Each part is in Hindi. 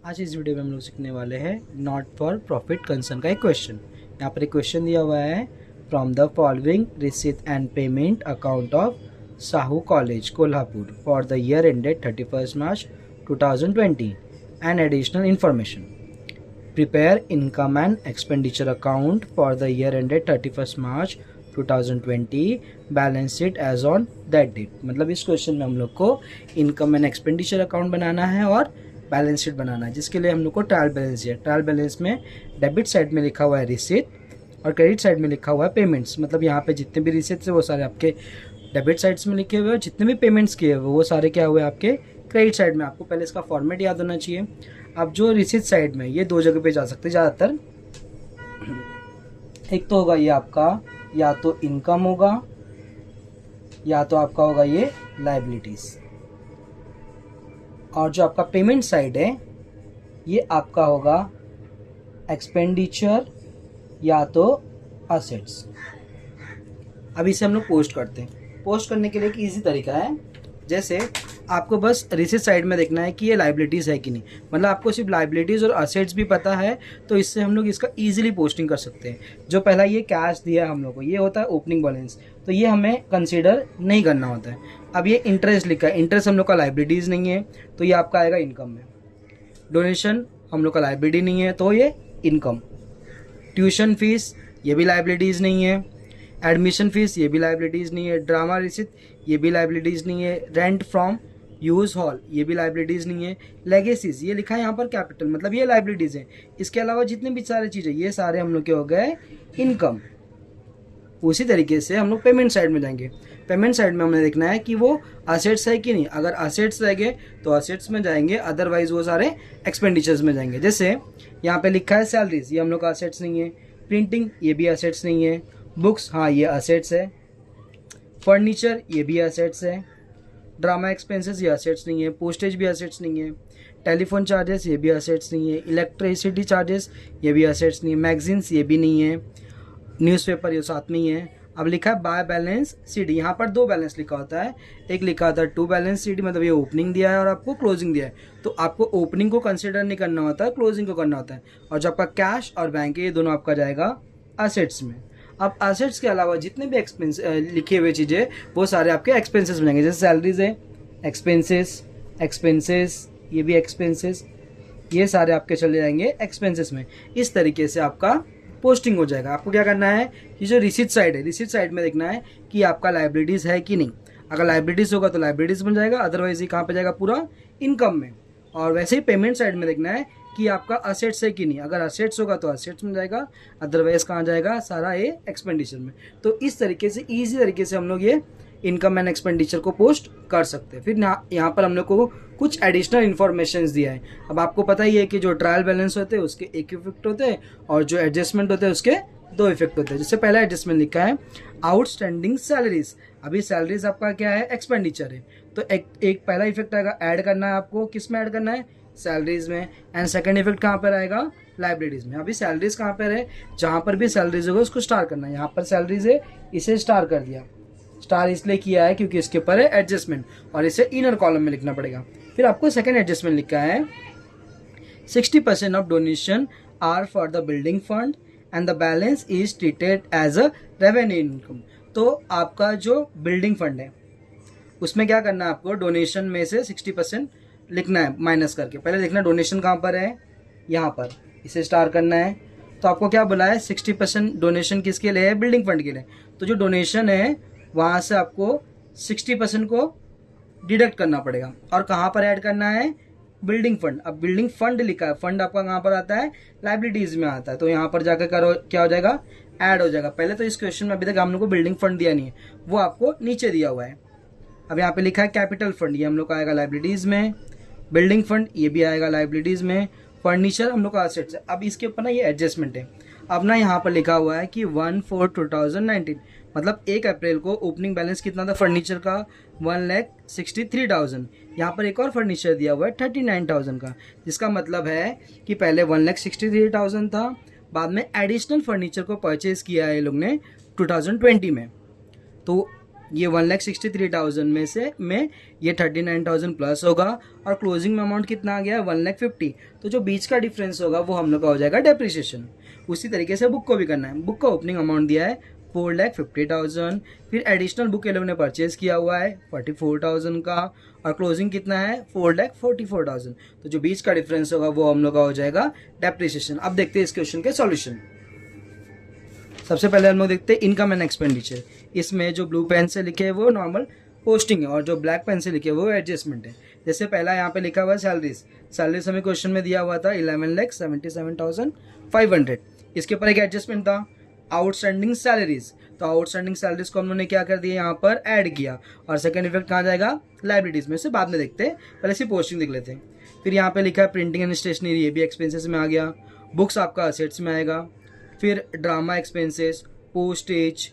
आज इस वीडियो में हम लोग सीखने वाले हैं नॉट फॉर प्रॉफिट कंसर्न का एक क्वेश्चन। यहाँ पर एक क्वेश्चन दिया हुआ है, from the following receipt and payment account of Sahu college Kolhapur for the year ended 31 March 2020 and additional information. Prepare income and expenditure account for the year ended 31 March 2020 balance sheet as on that date. मतलब इस क्वेश्चन में हम लोग को इनकम एंड एक्सपेंडिचर अकाउंट बनाना है और बैलेंस शीट बनाना है, जिसके लिए हम लोग को ट्रायल बैलेंस दिया। ट्रायल बैलेंस में डेबिट साइड में लिखा हुआ है रिसीट और क्रेडिट साइड में लिखा हुआ है पेमेंट्स। मतलब यहाँ पे जितने भी रिसीट्स है वो सारे आपके डेबिट साइड्स में लिखे हुए हैं, जितने भी पेमेंट्स किए हुए वो सारे क्या हुए आपके क्रेडिट साइड में। आपको पहले इसका फॉर्मेट याद होना चाहिए। अब जो रिसीट साइड में ये दो जगह पे जा सकते हैं ज़्यादातर। एक तो होगा ये आपका या तो इनकम होगा या तो आपका होगा ये लायबिलिटीज़, और जो आपका पेमेंट साइड है ये आपका होगा एक्सपेंडिचर या तो असेट्स। अब इसे हम लोग पोस्ट करते हैं। पोस्ट करने के लिए एक ईजी तरीका है, जैसे आपको बस रिसीट साइड में देखना है कि ये लायबिलिटीज़ है कि नहीं। मतलब आपको सिर्फ लायबिलिटीज़ और असेट्स भी पता है तो इससे हम लोग इसका ईजिली पोस्टिंग कर सकते हैं। जो पहला ये कैश दिया है हम लोग को, ये होता है ओपनिंग बैलेंस, तो ये हमें कंसीडर नहीं करना होता है। अब ये इंटरेस्ट लिखा है, इंटरेस्ट हम लोग का लायबिलिटीज़ नहीं है तो ये आपका आएगा इनकम में। डोनेशन हम लोग का लायबिलिटी नहीं है तो ये इनकम। ट्यूशन फीस ये भी लायबिलिटीज़ नहीं है। एडमिशन फीस ये भी लायबिलिटीज़ नहीं है। ड्रामा रिसिट ये भी लायबिलिटीज़ नहीं है। रेंट फ्रॉम यूज़ हॉल ये भी लायबिलिटीज़ नहीं है। लेगेसीज ये लिखा है यहाँ पर कैपिटल, मतलब ये लायबिलिटीज़ है। इसके अलावा जितने भी सारे चीज़ें ये सारे हम लोग के हो गए इनकम। उसी तरीके से हम लोग पेमेंट साइड में जाएंगे। पेमेंट साइड में हमने देखना है कि वो असेट्स है कि नहीं। अगर असेट्स रहेंगे तो असेट्स में जाएंगे, अदरवाइज वो सारे एक्सपेंडिचर्स में जाएंगे। जैसे यहाँ पे लिखा है सैलरीज, ये हम लोग का असेट्स नहीं है। प्रिंटिंग ये भी असेट्स नहीं है। बुक्स हाँ ये असेट्स है। फर्नीचर ये भी असेट्स है। ड्रामा एक्सपेंसेस ये असेट्स नहीं है। पोस्टेज भी असेट्स नहीं है। टेलीफोन चार्जेस ये भी असेट्स नहीं है। इलेक्ट्रिसिटी चार्जेस ये भी असेट्स नहीं है। मैगजीन्स ये भी नहीं है। न्यूज़पेपर ये साथ में ही है। अब लिखा है बाय बैलेंस सीडी, यहाँ पर दो बैलेंस लिखा होता है। एक लिखा होता है टू बैलेंस सीडी, मतलब ये ओपनिंग दिया है और आपको क्लोजिंग दिया है, तो आपको ओपनिंग को कंसिडर नहीं करना होता है, क्लोजिंग को करना होता है। और जो आपका कैश और बैंक है ये दोनों आपका जाएगा असेट्स में। अब असेट्स के अलावा जितने भी एक्सपेंस लिखे हुए चीज़ें वो सारे आपके एक्सपेंसेस में जाएंगे। जैसे सैलरीज है एक्सपेंसेस, एक्सपेंसेस ये भी एक्सपेंसेस, ये सारे आपके चले जाएंगे एक्सपेंसेस में। इस तरीके से आपका पोस्टिंग हो जाएगा। आपको क्या करना है कि जो रिसीट साइड है, रिसीट साइड में देखना है कि आपका लायबिलिटीज़ है कि नहीं। अगर लायबिलिटीज़ होगा तो लायबिलिटीज़ बन जाएगा, अदरवाइज ये कहाँ पे जाएगा पूरा इनकम में। और वैसे ही पेमेंट साइड में देखना है कि आपका असेट्स है कि नहीं। अगर असेट्स होगा तो असेट्स में जाएगा, अदरवाइज कहाँ जाएगा सारा ये एक्सपेंडिचर में। तो इस तरीके से ईजी तरीके से हम लोग ये इनकम एंड एक्सपेंडिचर को पोस्ट कर सकते हैं। फिर यहाँ पर हम लोग को कुछ एडिशनल इन्फॉर्मेशन दिया है। अब आपको पता ही है कि जो ट्रायल बैलेंस होते हैं उसके एक इफेक्ट होते हैं और जो एडजस्टमेंट होते हैं उसके दो इफेक्ट होते हैं। जैसे पहला एडजस्टमेंट लिखा है आउटस्टैंडिंग सैलरीज। अभी सैलरीज आपका क्या है, एक्सपेंडिचर है, तो एक पहला इफेक्ट आएगा ऐड करना है आपको। किस में ऐड करना है, सैलरीज में। एंड सेकंड इफेक्ट कहाँ पर आएगा, लायबिलिटीज में। अभी सैलरीज कहाँ पर है, जहाँ पर भी सैलरीज होगा उसको स्टार करना है। यहाँ पर सैलरीज है, इसे स्टार कर दिया। स्टार इसलिए किया है क्योंकि इसके ऊपर है एडजस्टमेंट और इसे इनर कॉलम में लिखना पड़ेगा। फिर आपको सेकंड एडजस्टमेंट लिखा है 60% of donation are for the building fund and the balance is treated as a revenue income. तो आपका जो बिल्डिंग फंड है उसमें क्या करना है, आपको डोनेशन में से 60% लिखना है माइनस करके। पहले देखना डोनेशन कहाँ पर है, यहाँ पर, इसे स्टार करना है। तो आपको क्या बोला है, 60% डोनेशन किसके लिए है, बिल्डिंग फंड के लिए। तो जो डोनेशन है वहाँ से आपको 60% को डिडक्ट करना पड़ेगा और कहाँ पर ऐड करना है, बिल्डिंग फंड। अब बिल्डिंग फंड लिखा है, फंड आपका कहाँ पर आता है, लायबिलिटीज में आता है, तो यहाँ पर जाकर करो क्या हो जाएगा, ऐड हो जाएगा। पहले तो इस क्वेश्चन में अभी तक हम लोग को बिल्डिंग फंड दिया नहीं है, वो आपको नीचे दिया हुआ है। अब यहाँ पे लिखा है कैपिटल फंड, ये हम लोग का आएगा लायबिलिटीज में। बिल्डिंग फंड ये भी आएगा लायबिलिटीज में। फर्नीचर हम लोग का असेट्स है। अब इसके ऊपर ना ये एडजस्टमेंट है। अब ना यहाँ पर लिखा हुआ है कि 1/4/2019, मतलब 1 अप्रैल को ओपनिंग बैलेंस कितना था फर्नीचर का, 1,63,000। यहाँ पर एक और फर्नीचर दिया हुआ है 39,000 का, जिसका मतलब है कि पहले 1,63,000 था, बाद में एडिशनल फर्नीचर को परचेज किया है ये लोग ने 2020 में। तो ये 1,63,000 में ये 39,000 प्लस होगा और क्लोजिंग में अमाउंट कितना आ गया 1,50,000। तो जो बीच का डिफरेंस होगा वो हम लोग का हो जाएगा डेप्रिसिएशन। उसी तरीके से बुक को भी करना है। बुक का ओपनिंग अमाउंट दिया है 4,50,000, फिर एडिशनल बुक ये लोगों ने परचेज किया हुआ है 44,000 का और क्लोजिंग कितना है 4,44,000। तो जो बीच का डिफरेंस होगा वो हम लोग का हो जाएगा डेप्रिसिएशन। अब देखते हैं इस क्वेश्चन के सॉल्यूशन। सबसे पहले हम लोग देखते हैं इनकम एंड एक्सपेंडिचर। इसमें जो ब्लू पेन से लिखे है वो नॉर्मल पोस्टिंग है और जो ब्लैक पेन से लिखे वो एडजस्टमेंट है। जैसे पहला यहाँ पे लिखा हुआ है सैलरीज हमें क्वेश्चन में दिया हुआ था 11,77,500। इसके ऊपर एक एडजस्टमेंट था आउटस्टैंडिंग सैलरीज। तो आउटस्टैंडिंग सैलरीज को हम लोगों ने क्या कर दिया यहाँ पर ऐड किया और सेकंड इफेक्ट कहाँ जाएगा लाइबिलिटीज में से बाद में देखते हैं, पहले से पोस्टिंग देख लेते हैं। फिर यहाँ पे लिखा है प्रिंटिंग एंड स्टेशनरी, ये भी एक्सपेंसेस में आ गया। बुक्स आपका असेट्स में आएगा। फिर drama expenses, postage,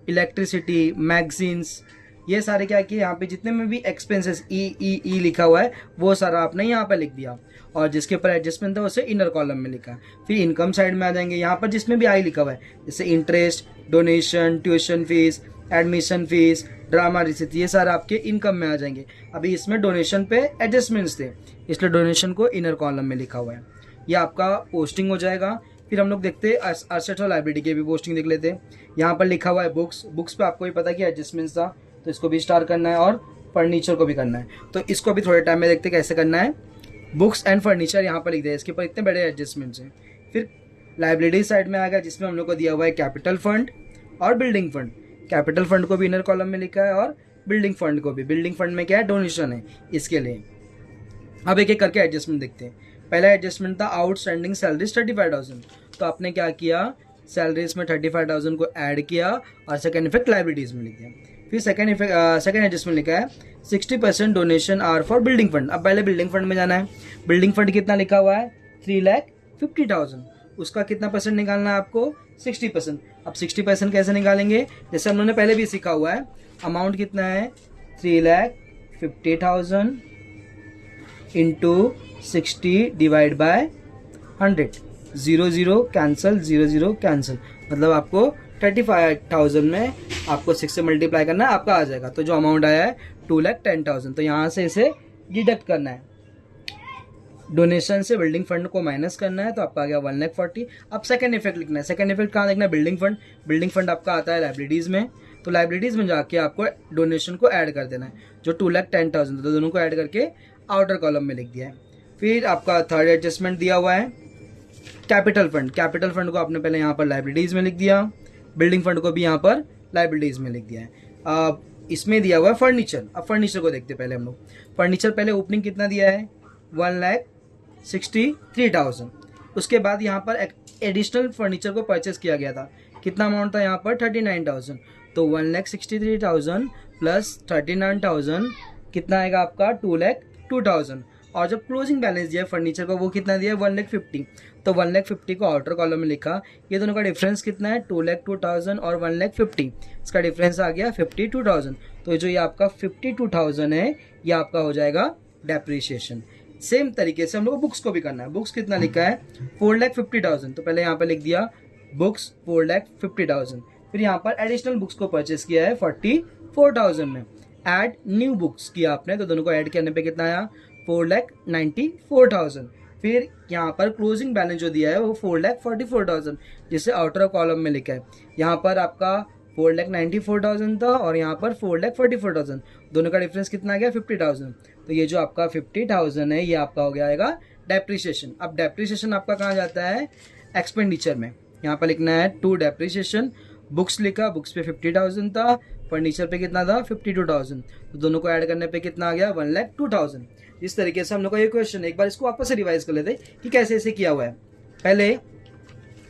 electricity, magazines, ये सारे क्या किए यहाँ पे जितने में भी एक्सपेंसेस ई लिखा हुआ है वो सारा आपने यहाँ पर लिख दिया और जिसके ऊपर एडजस्टमेंट था उसे इनर कॉलम में लिखा। फिर इनकम साइड में आ जाएंगे, यहाँ पर जिसमें भी आई लिखा हुआ है जैसे interest, donation, tuition fees, admission fees, drama receipt, ये सारा आपके इनकम में आ जाएंगे। अभी इसमें डोनेशन पे एडजस्टमेंट्स थे इसलिए डोनेशन को इनर कॉलम में लिखा हुआ है। ये आपका पोस्टिंग हो जाएगा। फिर हम लोग देखते हैं असेट्स और लायबिलिटी के भी पोस्टिंग देख लेते हैं। यहाँ पर लिखा हुआ है बुक्स पे आपको भी पता है कि एडजस्टमेंट्स था तो इसको भी स्टार करना है और फर्नीचर को भी करना है। तो इसको भी थोड़े टाइम में देखते हैं कैसे करना है। बुक्स एंड फर्नीचर यहाँ पर लिख दिया, इसके ऊपर इतने बड़े एडजस्टमेंट्स हैं। फिर लाइबिलिटी साइड में आएगा जिसमें हम लोग को दिया हुआ है कैपिटल फंड और बिल्डिंग फंड। कैपिटल फंड को भी इनर कॉलम में लिखा है और बिल्डिंग फंड को भी। बिल्डिंग फंड में क्या है डोनेशन है इसके लिए। अब एक एक करके एडजस्टमेंट देखते हैं। पहला एडजस्टमेंट था आउटस्टैंडिंग सैलरीज 35,000। तो आपने क्या किया सैलरीज में 35,000 को ऐड किया और सेकंड इफेक्ट लाइबिलिटीज में लिख दिया। फिर सेकंड एडजस्टमेंट लिखा है 60% donation are for building fund. अब पहले बिल्डिंग फंड में जाना है। बिल्डिंग फंड कितना लिखा हुआ है 3,50,000। उसका कितना परसेंट निकालना है आपको 60%। अब 60% कैसे निकालेंगे, जैसे हम लोगों ने पहले भी सीखा हुआ है। अमाउंट कितना है 3,50,000 into 60 divide by 100। 0 cancel, 0 cancel, मतलब आपको 35,000 में आपको 6 से मल्टीप्लाई करना है, आपका आ जाएगा। तो जो अमाउंट आया है 2,10,000। तो यहाँ से इसे डिडक्ट करना है। डोनेशन से बिल्डिंग फंड को माइनस करना है तो आपका आ गया 1,40,000। अब सेकंड इफेक्ट लिखना है। सेकंड इफेक्ट कहाँ देखना है बिल्डिंग फंड। बिल्डिंग फंड आपका आता है लाइबिलिटीज में। तो लाइबिलिटीज में जाके आपको डोनेशन को ऐड कर देना है जो 2,10,000 था। तो दोनों को ऐड करके आउटर कॉलम में लिख दिया है। फिर आपका थर्ड एडजस्टमेंट दिया हुआ है कैपिटल फंड। कैपिटल फंड को आपने पहले यहाँ पर लाइबिलिटीज में लिख दिया, बिल्डिंग फंड को भी यहाँ पर लाइबिलिटीज में लिख दिया है। इसमें दिया हुआ है फर्नीचर। अब फर्नीचर को देखते पहले हम लोग। फर्नीचर पहले ओपनिंग कितना दिया है 1,63,000। उसके बाद यहाँ पर एडिशनल फर्नीचर को परचेस किया गया था। कितना अमाउंट था यहाँ पर 39,000। तो 1,63,000 प्लस 39,000 कितना आएगा आपका 2,02,000। और जब क्लोजिंग बैलेंस दिया है फर्नीचर को वो कितना दिया है 1,50,000। तो 1,50,000 को आउटर कॉलम में लिखा। ये दोनों का डिफरेंस कितना है 2,02,000 और 1,50,000। इसका डिफरेंस आ गया 52,000। तो जो ये आपका 52,000 है ये आपका हो जाएगा डेप्रिसिएशन। सेम तरीके से हम लोग को बुक्स को भी करना है। बुक्स कितना लिखा है 4,50,000। तो पहले यहाँ पर लिख दिया बुक्स 4,50,000। फिर यहाँ पर एडिशनल बुक्स को परचेस किया है 44,000 में। ऐड न्यू बुक्स किया आपने तो दोनों को ऐड करने पे कितना आया 4,94,000। फिर यहाँ पर क्लोजिंग बैलेंस जो दिया है वो 4,44,000 जिसे आउटर कॉलम में लिखा है। यहाँ पर आपका 4,94,000 था और यहाँ पर 4,44,000। दोनों का डिफरेंस कितना आ गया 50,000। तो ये जो आपका 50,000 है ये आपका हो गया डेप्रिसिएशन। अब डेप्रिसिएशन आपका कहाँ जाता है एक्सपेंडिचर में। यहाँ पर लिखना है टू डेप्रिसिएशन। बुक्स लिखा, बुक्स पे 50,000 था, फर्नीचर पे कितना था 52,000। तो दोनों को ऐड करने पे कितना आ गया 1,02,000। इस तरीके से हम लोग का ये क्वेश्चन है। एक बार इसको वापस से रिवाइज कर लेते कि कैसे ऐसे किया हुआ है। पहले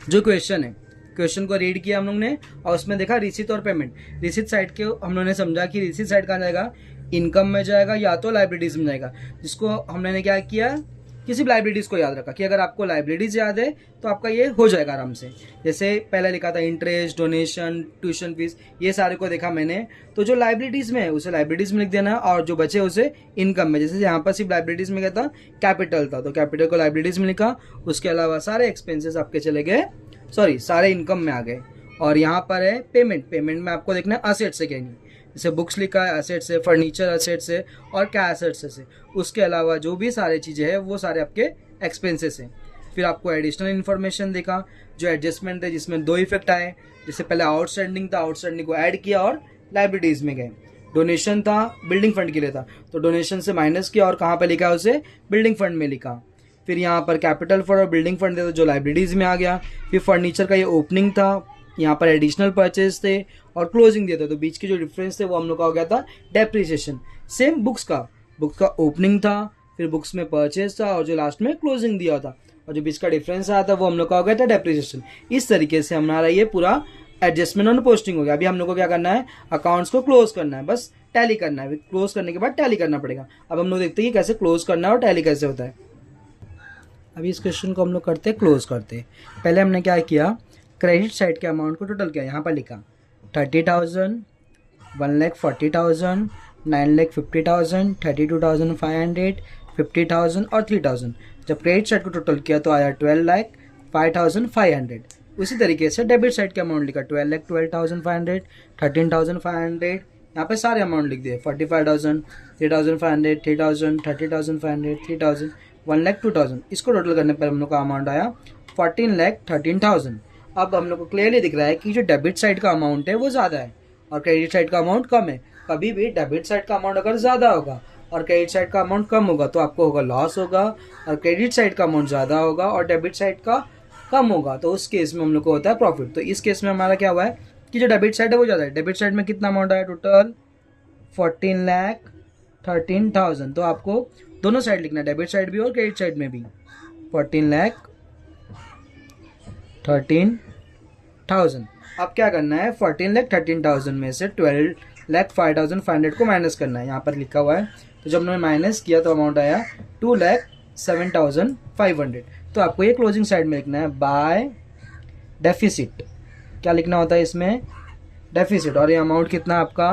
जो क्वेश्चन है क्वेश्चन को रीड किया हम लोग ने और उसमें देखा रिसीट और पेमेंट। रिसीट साइड के हम लोगों ने समझा कि रिसीट साइड कहाँ जाएगा इनकम में जाएगा या तो लाइबिलिटीज में जाएगा। जिसको हमने क्या किया किसी लाइबिलिटीज को याद रखा कि अगर आपको लाइबिलिटीज याद है तो आपका ये हो जाएगा आराम से। जैसे पहले लिखा था इंटरेस्ट, डोनेशन, ट्यूशन फीस, ये सारे को देखा मैंने। तो जो लाइबिलिटीज में है उसे लाइबिलिटीज में लिख देना और जो बचे उसे इनकम में। जैसे यहाँ पर सिर्फ लाइबिलिटीज में क्या था कैपिटल था तो कैपिटल को लाइबिलिटीज में लिखा। उसके अलावा सारे एक्सपेंसेस आपके चले गए सारे इनकम में आ गए। और यहाँ पर है पेमेंट। पेमेंट में आपको देखना है असेट से कहेंगे। जैसे बुक्स लिखा है असेट्स है, फर्नीचर असेट्स है और क्या असेट्स है। उसके अलावा जो भी सारी चीज़ें हैं वो सारे आपके एक्सपेंसेस हैं। फिर आपको एडिशनल इन्फॉर्मेशन देखा जो एडजस्टमेंट है, जिसमें 2 इफेक्ट आए। जैसे पहले आउटस्टैंडिंग था, आउटस्टैंडिंग को ऐड किया और लाइबिलिटीज़ में गए। डोनेशन था, बिल्डिंग फंड के लिए था, तो डोनेशन से माइनस किया और कहाँ पे लिखा है उसे, बिल्डिंग फंड में लिखा। फिर यहाँ पर कैपिटल फंड और बिल्डिंग फंड थे तो जो लाइबिलिटीज़ में आ गया। फिर फर्नीचर का ये ओपनिंग था, यहाँ पर एडिशनल परचेज थे और क्लोजिंग दिया था, तो बीच के जो डिफरेंस थे वो हम लोग का हो गया था डेप्रिसिएशन। सेम बुक्स का ओपनिंग था, फिर बुक्स में परचेज था और जो लास्ट में क्लोजिंग दिया था और जो बीच का डिफरेंस आया था वो हम लोग का हो गया था डेप्रिसिएशन। इस तरीके से हमारा ये पूरा एडजस्टमेंट और पोस्टिंग हो गया। अभी हम लोग को क्या करना है, अकाउंट्स को क्लोज करना है, बस टैली करना है। क्लोज करने के बाद टैली करना पड़ेगा। अब हम लोग देखते हैं कि कैसे क्लोज करना है और टैली कैसे होता है। अभी इस क्वेश्चन को हम लोग करते हैं, क्लोज करते हैं। पहले हमने क्या किया, क्रेडिट साइड के अमाउंट को टोटल किया, यहाँ पर लिखा 30,000, 1,40,000, 9,50,000, 32,500, 50,000 और 3,000। जब क्रेडिट साइड को टोटल किया तो आया 12,05,500। उसी तरीके से डेबिट साइड का अमाउंट लिखा 12,12,500, 13,500, यहाँ पे सारे अमाउंट लिख दिए 45,000, 3,500, 3,000, 30,500, 3,000, 1,02,000। इसको टोटल करने पर हम लोग का अमाउंट आया 14,13,000। अब हम लोग को क्लियरली दिख रहा है कि जो डेबिट साइड का अमाउंट है वो ज़्यादा है और क्रेडिट साइड का अमाउंट कम है। कभी भी डेबिट साइड का अमाउंट अगर ज़्यादा होगा और क्रेडिट साइड का अमाउंट कम होगा तो आपको होगा लॉस होगा, और क्रेडिट साइड का अमाउंट ज़्यादा होगा और डेबिट साइड का कम होगा तो उस केस में हम लोग को होता है प्रॉफिट। तो इस केस में हमारा क्या हुआ है कि जो डेबिट साइड है वो ज़्यादा है। डेबिट साइड में कितना अमाउंट आया, टोटल 14,13,000। तो आपको दोनों साइड लिखना है, डेबिट साइड भी और क्रेडिट साइड में भी। 14,13,000। अब क्या करना है, 14,13,000 में से 12,05,500 को माइनस करना है, यहाँ पर लिखा हुआ है। तो जब हमने माइनस किया तो अमाउंट आया 2,07,500। तो आपको ये क्लोजिंग साइड में लिखना है बाय डेफिसिट। क्या लिखना होता है इसमें, डेफिसिट। और ये अमाउंट कितना आपका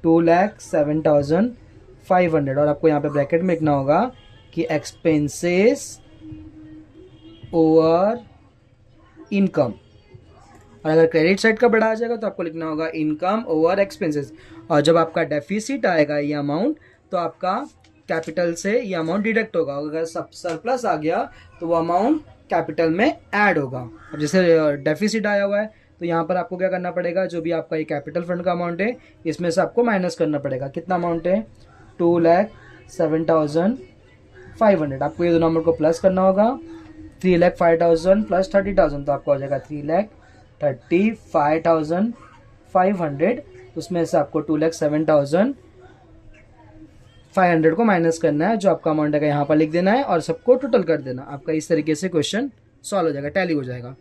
2,07,500। और आपको यहाँ पे ब्रैकेट में लिखना होगा कि एक्सपेंसेस ओवर इनकम। और अगर क्रेडिट साइड का बढ़ा आ जाएगा तो आपको लिखना होगा इनकम ओवर एक्सपेंसेस। और जब आपका डेफिसिट आएगा ये अमाउंट तो आपका कैपिटल से ये अमाउंट डिडक्ट होगा। अगर सब सरप्लस आ गया तो वो अमाउंट कैपिटल में ऐड होगा। अब जैसे डेफिसिट आया हुआ है तो यहाँ पर आपको क्या करना पड़ेगा, जो भी आपका ये कैपिटल फंड का अमाउंट है इसमें से आपको माइनस करना पड़ेगा। कितना अमाउंट है, 2,07,500। आपको ये दोनों नंबर को प्लस करना होगा। 3,05,000 प्लस 30,000 तो आपका हो जाएगा 3,35,500। उसमें से आपको 2,07,500 को माइनस करना है, जो आपका अमाउंट है यहाँ पर लिख देना है और सबको टोटल कर देना। आपका इस तरीके से क्वेश्चन सॉल्व हो जाएगा, टैली हो जाएगा।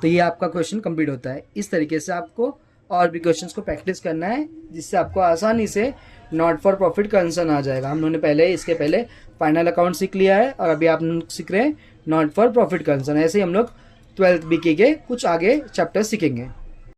तो ये आपका क्वेश्चन कंप्लीट होता है। इस तरीके से आपको और भी क्वेश्चंस को प्रैक्टिस करना है जिससे आपको आसानी से नॉट फॉर प्रॉफिट कंसर्न आ जाएगा। हम लोगों ने इसके पहले फाइनल अकाउंट सीख लिया है और अभी आप लोग सीख रहे हैं नॉट फॉर प्रॉफिट कंसर्न। ऐसे ही हम लोग 12th BK के कुछ आगे चैप्टर सीखेंगे।